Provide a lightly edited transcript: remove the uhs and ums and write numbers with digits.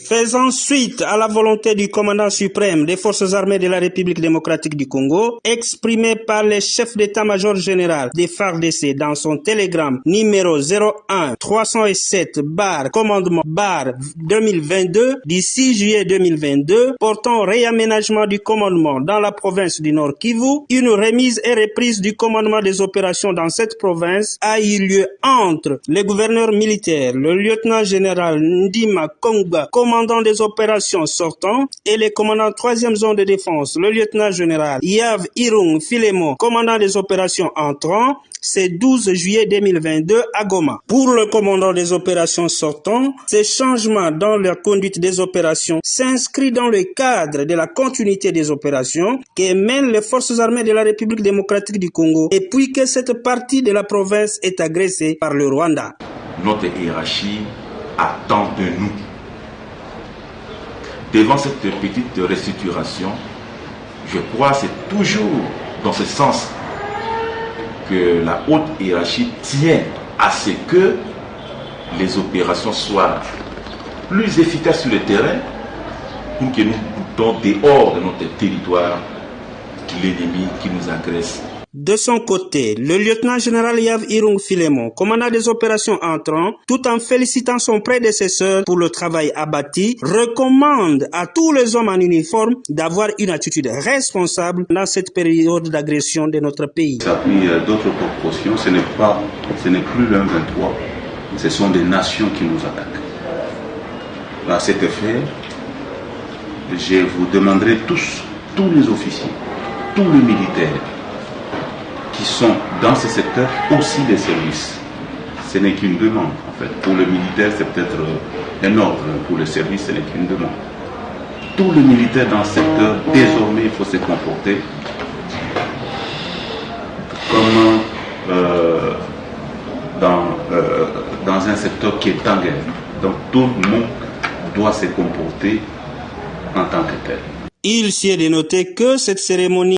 Faisant suite à la volonté du commandant suprême des forces armées de la République démocratique du Congo, exprimée par le chef d'état-major général des FARDC dans son télégramme numéro 01-307-commandement-2022 du 6 juillet 2022 portant réaménagement du commandement dans la province du Nord Kivu, une remise et reprise du commandement des opérations dans cette province a eu lieu entre le gouverneur militaire, le lieutenant-général Ndima Kongba, commandant des opérations sortant, et le commandant 3e zone de défense, le lieutenant-général Yav Irung Filemon, commandant des opérations entrant, c'est 12 juillet 2022 à Goma. Pour le commandant des opérations sortant, ces changements dans la conduite des opérations s'inscrivent dans le cadre de la continuité des opérations que mènent les forces armées de la République démocratique du Congo et puis que cette partie de la province est agressée par le Rwanda. Notre hiérarchie attend de nous. Devant cette petite restructuration, je crois que c'est toujours dans ce sens que la haute hiérarchie tient à ce que les opérations soient plus efficaces sur le terrain pour que nous boutons dehors de notre territoire l'ennemi qui nous agresse. De son côté, le lieutenant-général Yav Irung Filemon, commandant des opérations entrant, tout en félicitant son prédécesseur pour le travail abattu, recommande à tous les hommes en uniforme d'avoir une attitude responsable dans cette période d'agression de notre pays. Ça a pris d'autres proportions, ce n'est plus le 23, ce sont des nations qui nous attaquent. À cet effet, je vous demanderai tous les officiers, tous les militaires, qui sont dans ce secteur aussi des services. Ce n'est qu'une demande en fait. Pour le militaire, c'est peut-être un ordre. Pour le service, ce n'est qu'une demande. Tous les militaires dans ce secteur, désormais, il faut se comporter comme dans un secteur qui est en guerre. Donc tout le monde doit se comporter en tant que tel. Il s'y est dénoté que cette cérémonie